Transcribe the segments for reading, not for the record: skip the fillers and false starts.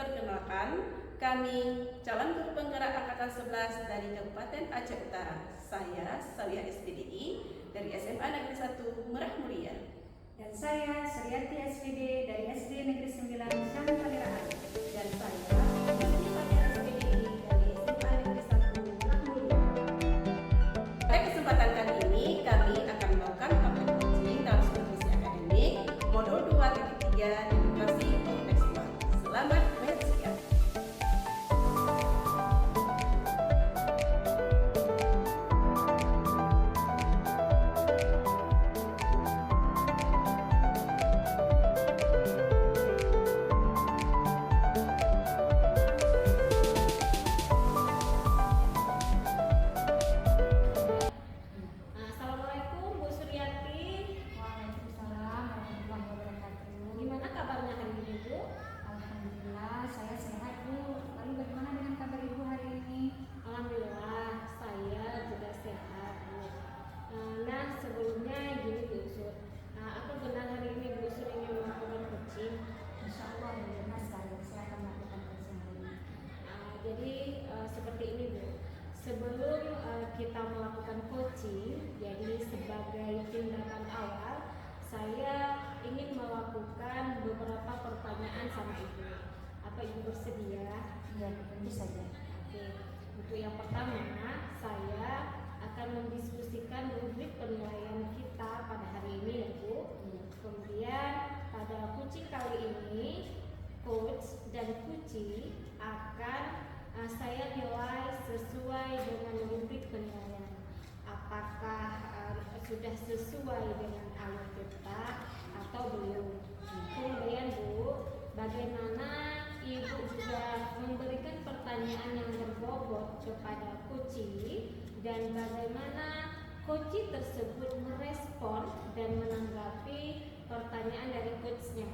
Perkenalkan, kami calon guru penggerak angkatan 11 dari Kabupaten Aceh Utara. Saya Sawiyah SPDI dari SMA Negeri 1 Merah Mulia. Dan saya Suryati SPD dari SD Negeri 9 Syampaniraan. Dan saya Yuni Fajar SPDI dari SMA Negeri 1 Merah Mulia. Pada kesempatan kali ini kami akan melakukan praktek coaching dalam supervisi akademik modul 2.3 Demokrasi Kontekstual. Selamat menyaksikan. Assalamualaikum Bu Suryati. Waalaikumsalam warahmatullahi wabarakatuh. Gimana kabarnya hari ini Bu? Alhamdulillah saya sehat Bu. Lalu bagaimana dengan kabar Ibu hari ini? Alhamdulillah saya juga sehat Bu. Nah sebelumnya gini Bu Sur, apa benar hari ini Bu Sur ingin melakukan coaching? Insya Allah benar sekali saya akan melakukan coaching hari ini. Jadi seperti ini Bu. Sebelum kita melakukan coaching, jadi sebagai tindakan awal, saya ingin melakukan beberapa pertanyaan sama Ibu. Apa Ibu bersedia? Iya, tentu saja. Oke, untuk yang pertama, saya akan mendiskusikan rubrik penilaian kita pada hari ini ya Bu. Kemudian pada coaching kali ini, coach dan coachee akan saya nilai sesuai dengan rubrik penilaian. Apakah sudah sesuai dengan alur kita atau belum? Kemudian Bu, bagaimana Ibu juga memberikan pertanyaan yang berbobot kepada coachee dan bagaimana coachee tersebut merespon dan menanggapi pertanyaan dari coachnya.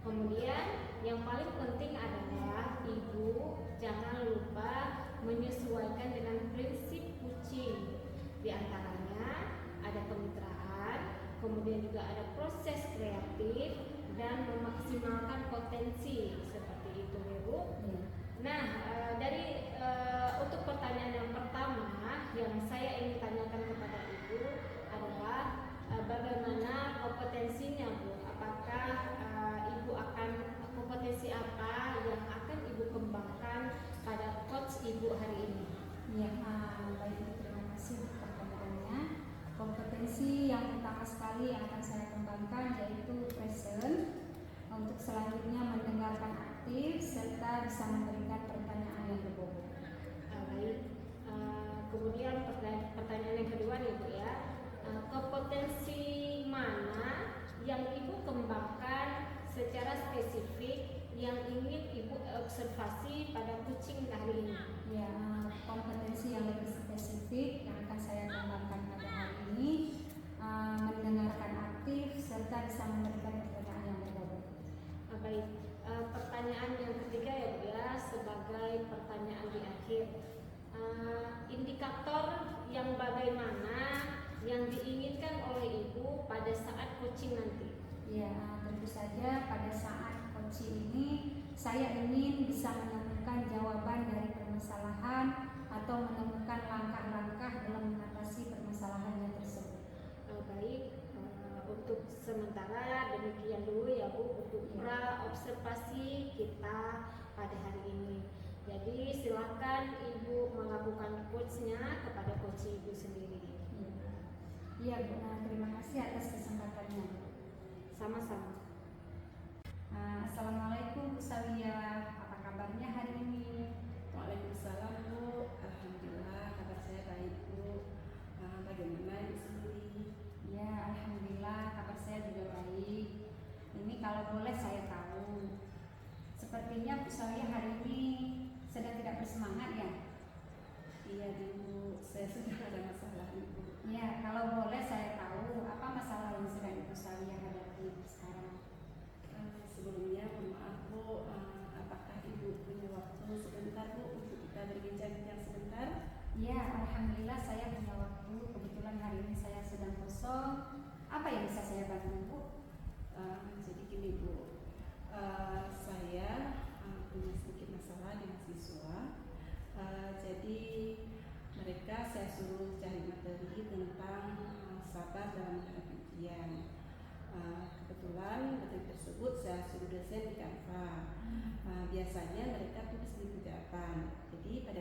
Kemudian yang paling penting adalah Ibu jangan lupa menyesuaikan dengan prinsip coaching. Di antaranya ada kemitraan, kemudian juga ada proses kreatif dan memaksimalkan potensi seperti itu ya Bu. Nah untuk pertanyaan yang pertama yang saya ingin tanyakan kepada Ibu adalah bagaimana kompetensinya Bu? Apakah Ibu akan kompetensi apa yang akan Ibu kembangkan pada coach Ibu hari ini? Ya, baik Ibu, terima kasih pertanyaannya. Kompetensi yang pertama sekali yang akan saya kembangkan yaitu present. Untuk selanjutnya mendengarkan aktif serta bisa memberikan pertanyaan yang berbobot. Baik. Kemudian pertanyaan yang kedua nih Bu ya. Kompetensi mana yang Ibu kembangkan secara spesifik yang ingin Ibu observasi pada coaching hari ini? Ya, kompetensi yang lebih spesifik yang akan saya kembangkan pada hari ini mendengarkan aktif serta bisa memberikan pertanyaan yang berbobot. Baik, pertanyaan yang ketiga ya Bu ya, sebagai pertanyaan di akhir, indikator yang bagaimana yang diinginkan oleh Ibu pada saat coaching nanti? Ya, tentu saja pada saat coaching ini saya ingin bisa menemukan jawaban dari permasalahan atau menemukan langkah-langkah dalam mengatasi permasalahannya tersebut. Baik, untuk sementara demikian dulu ya Bu untuk observasi kita pada hari ini. Jadi silakan Ibu melakukan coachnya kepada coach Ibu sendiri. Iya Bu, terima kasih atas kesempatannya. Sama-sama. Assalamualaikum Bu Sawiyah, apa kabarnya hari ini? Waalaikumsalam Bu. Alhamdulillah kabar saya baik Bu. Bagaimana Ibu sendiri? Ya, alhamdulillah kabar saya juga baik. Ini kalau boleh saya tahu, sepertinya Bu Sawiyah hari ini sedang tidak bersemangat ya? Iya Bu, saya sudah ada masalah Ibu. Ya, kalau boleh saya tahu apa masalah yang sedang Ibu Sawiyah hadapi sekarang? Sebelumnya mohon maaf Bu, apakah Ibu punya waktu sebentar Bu untuk kita berbincang-bincang sebentar? Ya, alhamdulillah saya punya waktu. Kebetulan hari ini saya sedang kosong. Apa yang bisa saya bantu Bu? Jadi gini Bu, saya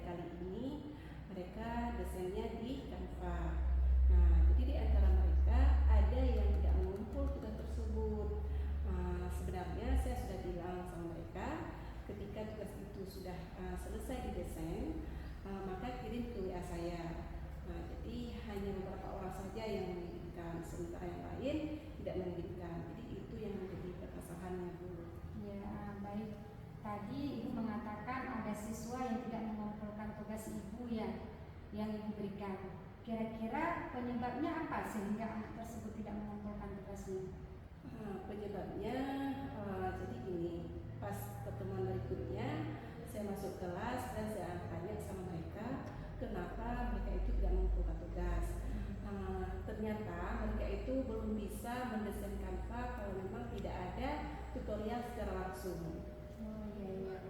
kali ini mereka desainnya di Canva. Nah, jadi di antara mereka ada yang tidak mengumpul tugas tersebut. Sebenarnya saya sudah bilang sama mereka, ketika tugas itu sudah selesai didesain, maka kirim ke WA saya. Nah, jadi hanya beberapa orang saja yang mengirimkan, sementara yang lain tidak mengirimkan. Jadi itu yang menjadi permasalahannya, Bu. Ya, baik. Tadi Ibu mengatakan ada siswa yang tidak mengumpulkan tugas Ibu yang Ibu berikan. Kira-kira penyebabnya apa sehingga anak tersebut tidak mengumpulkan tugasnya? Penyebabnya jadi gini, pas pertemuan berikutnya saya masuk kelas dan saya tanya sama mereka kenapa mereka itu tidak mengumpulkan tugas. Ternyata mereka itu belum bisa mendesain Canva kalau memang tidak ada tutorial secara langsung. Oh iya.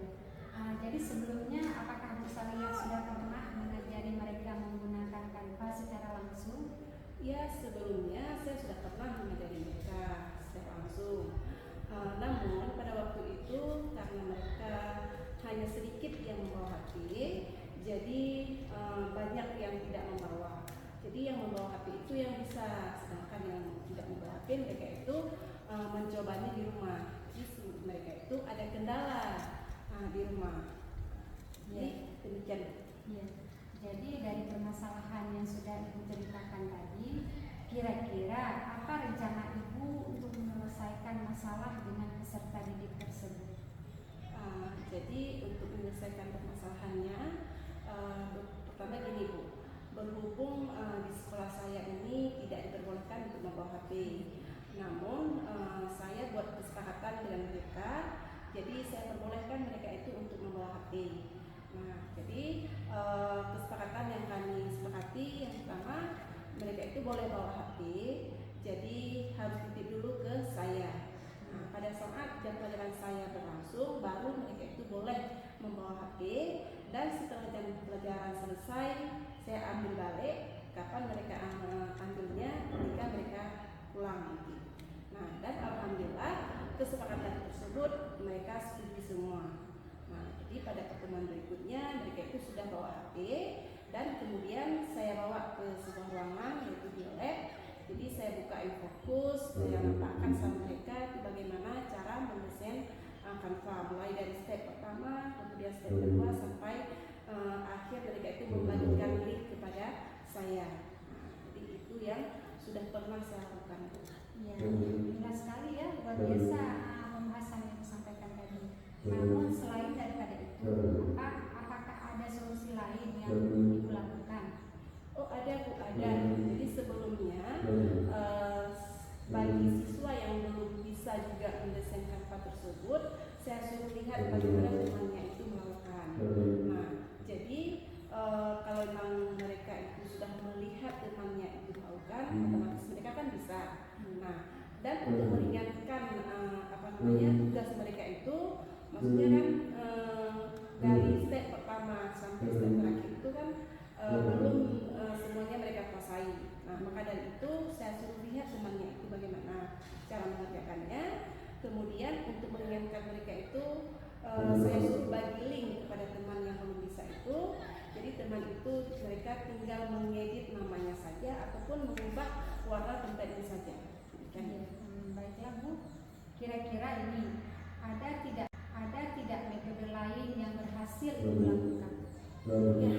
Jadi sebelumnya apakah Bu Salia sudah pernah mengajari mereka menggunakan Canva secara langsung? Ya, sebelumnya saya sudah pernah mengajari mereka secara langsung. Namun pada waktu itu karena mereka hanya sedikit yang membawa HP, jadi banyak yang tidak membawa. Jadi yang membawa HP itu yang bisa, sedangkan yang tidak membawa HP mereka itu mencobanya di rumah. Jadi mereka itu ada kendala di rumah. Jadi demikian. Ya. Jadi dari permasalahan yang sudah Ibu ceritakan tadi, kira-kira apa rencana Ibu untuk menyelesaikan masalah dengan peserta didik tersebut? Jadi untuk menyelesaikan permasalahannya, pertama gini Bu, berhubung di sekolah saya ini tidak diperbolehkan untuk membawa HP, namun saya buat kesepakatan dengan mereka, jadi saya perbolehkan mereka itu untuk membawa HP. Nah, jadi kesepakatan yang kami sepakati yang pertama, mereka itu boleh bawa HP, jadi harus titip dulu ke saya. Nah, pada saat jam pelajaran saya berlangsung, baru mereka itu boleh membawa HP, dan setelah jam pelajaran selesai, saya ambil balik. Kapan mereka ambilnya? Ketika mereka pulang nanti. Nah, dan alhamdulillah kesepakatan tersebut mereka setuju semua. Nah, jadi pada pertemuan berikutnya mereka itu sudah bawa HP, dan kemudian saya bawa ke sebuah ruangan yaitu di lab. Jadi saya buka fokus, saya nampakkan sama mereka itu bagaimana cara mendesain Canva, mulai dari step pertama, kemudian step kedua sampai akhir mereka itu membagikan link kepada saya. Nah, jadi itu yang sudah pernah saya lakukan. Ya, jelas sekali ya, luar biasa pembahasan yang disampaikan tadi. Namun selain daripada itu, apakah ada solusi lain yang Ibu lakukan? Oh ada Bu, ada. Jadi sebelumnya bagi siswa yang belum bisa juga mendesain Canva tersebut, saya suruh lihat bagaimana temannya itu melakukan. Nah, jadi kalau memang mereka itu sudah melihat temannya itu melakukan, otomatis mereka kan bisa. Nah, dan untuk meringankan tugas mereka itu, maksudnya kan dari step pertama sampai step terakhir itu kan belum semuanya mereka kuasai. Nah, maka dari itu saya suruh lihat temannya itu bagaimana cara mengerjakannya. Kemudian untuk meringankan mereka itu saya suruh bagi link kepada teman yang belum bisa itu. Jadi teman itu mereka tinggal mengedit namanya saja ataupun mengubah warna tempatnya saja. Baiklah Bu, kira-kira ini ada tidak metode lain yang berhasil Ibu lakukan? Ya,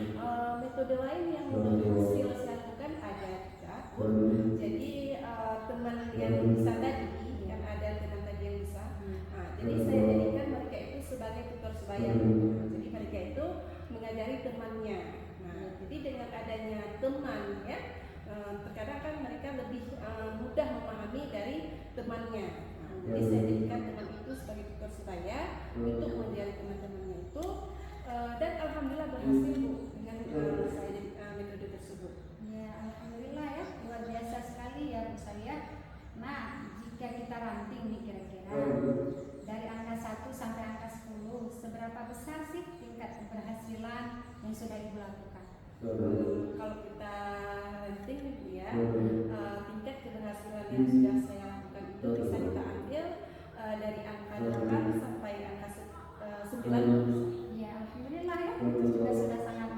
metode lain yang berhasil saya lakukan ada juga. Jadi teman yang bisa tadi, kan ada teman tadi yang bisa. Nah, jadi saya jadikan mereka itu sebagai tutor sebaya. Jadi mereka itu mengajari temannya. Nah, jadi dengan adanya teman ya, terkadang kan mereka lebih mudah memahami dari temannya. Nah, jadi saya jadikan teman itu sebagai tutor sebaya untuk mengajari teman-temannya itu. Dan alhamdulillah berhasil Bu dengan saya metode tersebut. Ya, alhamdulillah ya, luar biasa sekali ya Bu Salia. Nah, jika kita ranting nih kira-kira dari angka 1 sampai angka 10, seberapa besar sih tingkat keberhasilan yang sudah Ibu lakukan? Kalau kita ranting ya, tingkat keberhasilan yang sudah saya lakukan itu bisa kita ambil dari angka 8 sampai angka 9. Ya, alhamdulillah ya, itu sudah sangat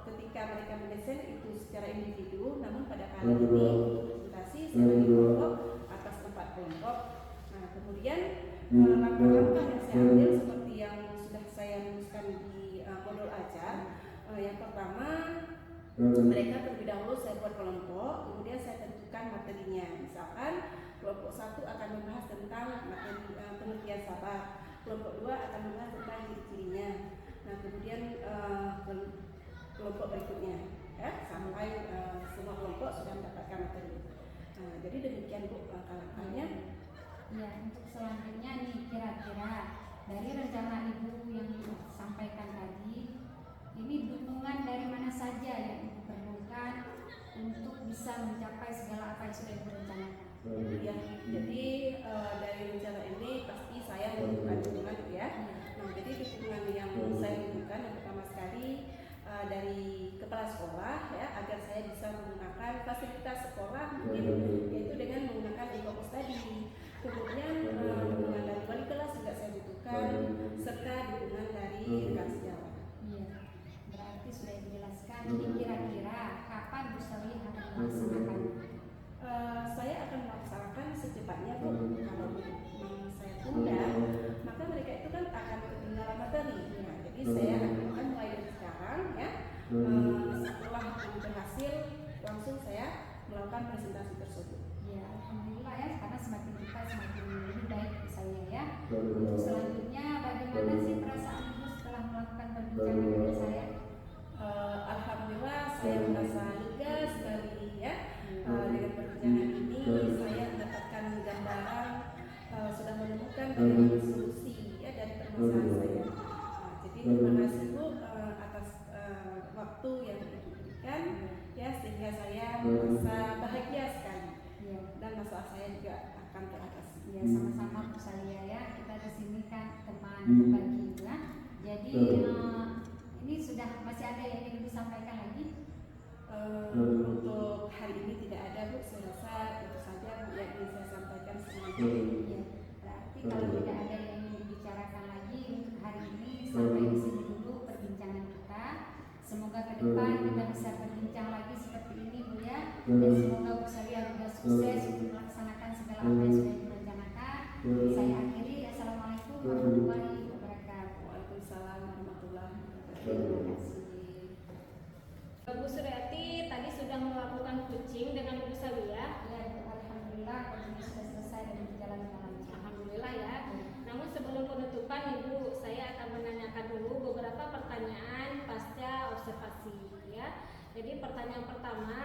ketika mereka mendesain itu secara individu, namun pada kali ini presentasi saya bagi kelompok atas 4 kelompok. Nah, kemudian langkah-langkah yang saya ambil seperti yang sudah saya rumuskan di modul ajar. Yang pertama, mereka terlebih dahulu saya buat kelompok, kemudian saya tentukan materinya. Misalkan kelompok 1 akan membahas tentang materi pengertian sabar, kelompok 2 akan membahas tentang ciri-cirinya. Nah, kemudian kelompok berikutnya, ya, sampai semua kelompok sudah mendapatkan materi. Nah, jadi demikian Bu langkah-langkahnya. Ya, untuk selanjutnya nih kira-kira dari rencana Ibu yang disampaikan tadi, ini dukungan dari mana saja yang Ibu perlukan untuk bisa mencapai segala apa yang sudah Ibu rencanakan? Ya, jadi dari rencana ini pasti saya membutuhkan dukungan ya. Nah, jadi dukungan yang saya butuhkan yang pertama sekali dari kepala sekolah ya, agar saya bisa menggunakan fasilitas sekolah mungkin yaitu dengan menggunakan e-commerce tadi. Kemudian dukungan dari wali kelas juga saya butuhkan, serta dukungan dari rekan sejawat. Iya, berarti sudah dijelaskan. Ini kira-kira kapan Bu Sawi akan melaksanakan? Saya akan melaksanakan secepatnya Bu. Kalau memang saya tunda, maka mereka itu kan akan ketinggalan materi. Nah, jadi saya akan mulai dari sekarang ya. Setelah ini berhasil, langsung saya melakukan presentasi tersebut. Ya, alhamdulillah ya, karena semakin kita semakin lebih baik misalnya ya. Untuk selanjutnya, bagaimana sih perasaan Ibu setelah melakukan perbincangan dengan saya? Alhamdulillah saya merasa lega sekali ya. Dengan perbincangan ini saya mendapatkan gambaran, sudah menemukan berbagai solusi ya dari permasalahan saya. Jadi terima kasih Bu atas waktu yang diberikan ya, sehingga saya merasa bahagia sekali. Ya. Dan masalah saya juga akan teratasi. Ya, sama-sama Bu Salia ya. Kita di sini kan teman berbagi ya. Jadi ini sudah masih ada yang ingin disampaikan lagi? Untuk hari ini tidak ada Bu. Saya rasa itu saja Bu yang ingin saya sampaikan semuanya. Ya. Berarti kalau tidak ada yang ingin dibicarakan lagi untuk hari ini, sampai di sini dulu perbincangan kita. Semoga ke depan kita bisa berbincang lagi seperti ini Bu ya. Dan semoga Bu Salia juga sukses untuk melaksanakan segala apa yang sudah direncanakan. Saya akhiri. Assalamualaikum warahmatullahi wabarakatuh. Waalaikumsalam warahmatullahi wabarakatuh. Terima kasih. Bu Suryati tadi sudah melakukan coaching dengan Bu Salia. Ya, alhamdulillah coaching sudah selesai dan berjalan dengan lancar. Alhamdulillah ya. Namun sebelum penutupan Ibu, saya akan menanyakan dulu beberapa pertanyaan pasca observasi ya. Jadi pertanyaan pertama,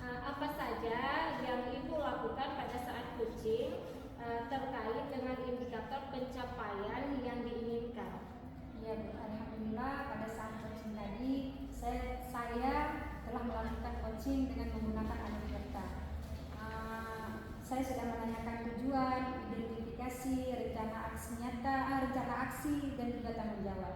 apa saja yang Ibu lakukan pada saat coaching terkait dengan indikator pencapaian yang diinginkan? Ya, alhamdulillah pada saat coaching tadi saya telah melakukan coaching dengan menggunakan alur peta. Saya sudah menanyakan tujuan, identifikasi, rencana aksi nyata, rencana aksi dan juga tanggung jawab.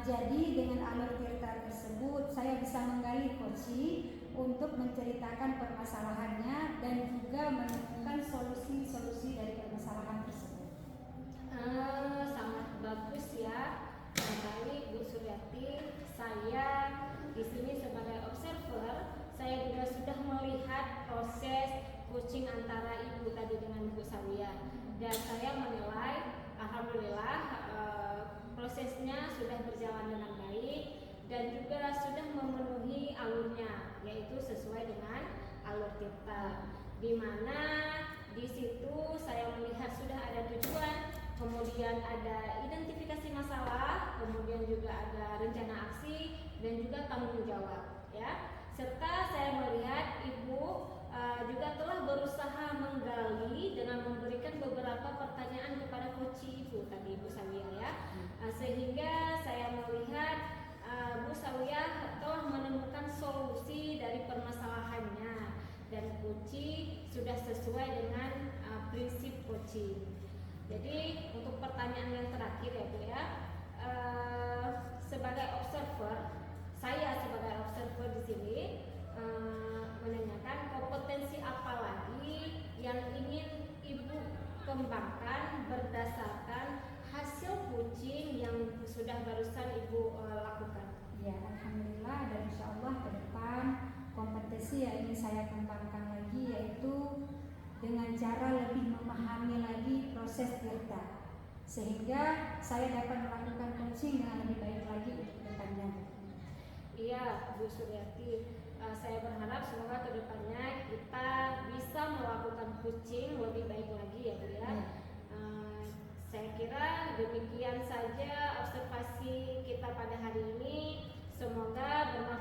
Jadi dengan alur tirta tersebut saya bisa menggali coaching untuk menceritakan permasalahannya dan juga menemukan solusi-solusi dari permasalahan tersebut. Sangat bagus ya. Baik Bu Suryati, saya di sini sebagai observer, saya juga sudah melihat proses coaching antara Ibu tadi dengan Bu Salia, dan saya menilai alhamdulillah prosesnya sudah berjalan dengan baik dan juga sudah memenuhi alurnya, yaitu sesuai dengan alur tirta, di mana di situ saya melihat sudah ada tujuan, kemudian ada identifikasi masalah, kemudian juga ada rencana aksi dan juga tanggung jawab ya. Serta saya melihat Ibu juga telah berusaha menggali dengan memberikan beberapa pertanyaan kepada coach Ibu tadi Bu Salia ya. Sehingga saya melihat Bu Salia telah menemukan solusi dari permasalahannya dan coaching sudah sesuai dengan prinsip coaching. Jadi untuk pertanyaan yang terakhir ya Bu ya, sebagai observer, saya sebagai observer di sini menanyakan kompetensi apa lagi yang ingin Ibu kembangkan berdasarkan hasil coaching yang sudah barusan Ibu lakukan. Ya, alhamdulillah dari saya kembangkan lagi, yaitu dengan cara lebih memahami lagi proses tirta, sehingga saya dapat melakukan coaching dengan lebih baik lagi untuk depannya. Iya, Bu Suryati. Saya berharap semoga kedepannya kita bisa melakukan coaching lebih baik lagi ya Bu ya. Saya kira demikian saja observasi kita pada hari ini. Semoga bermanfaat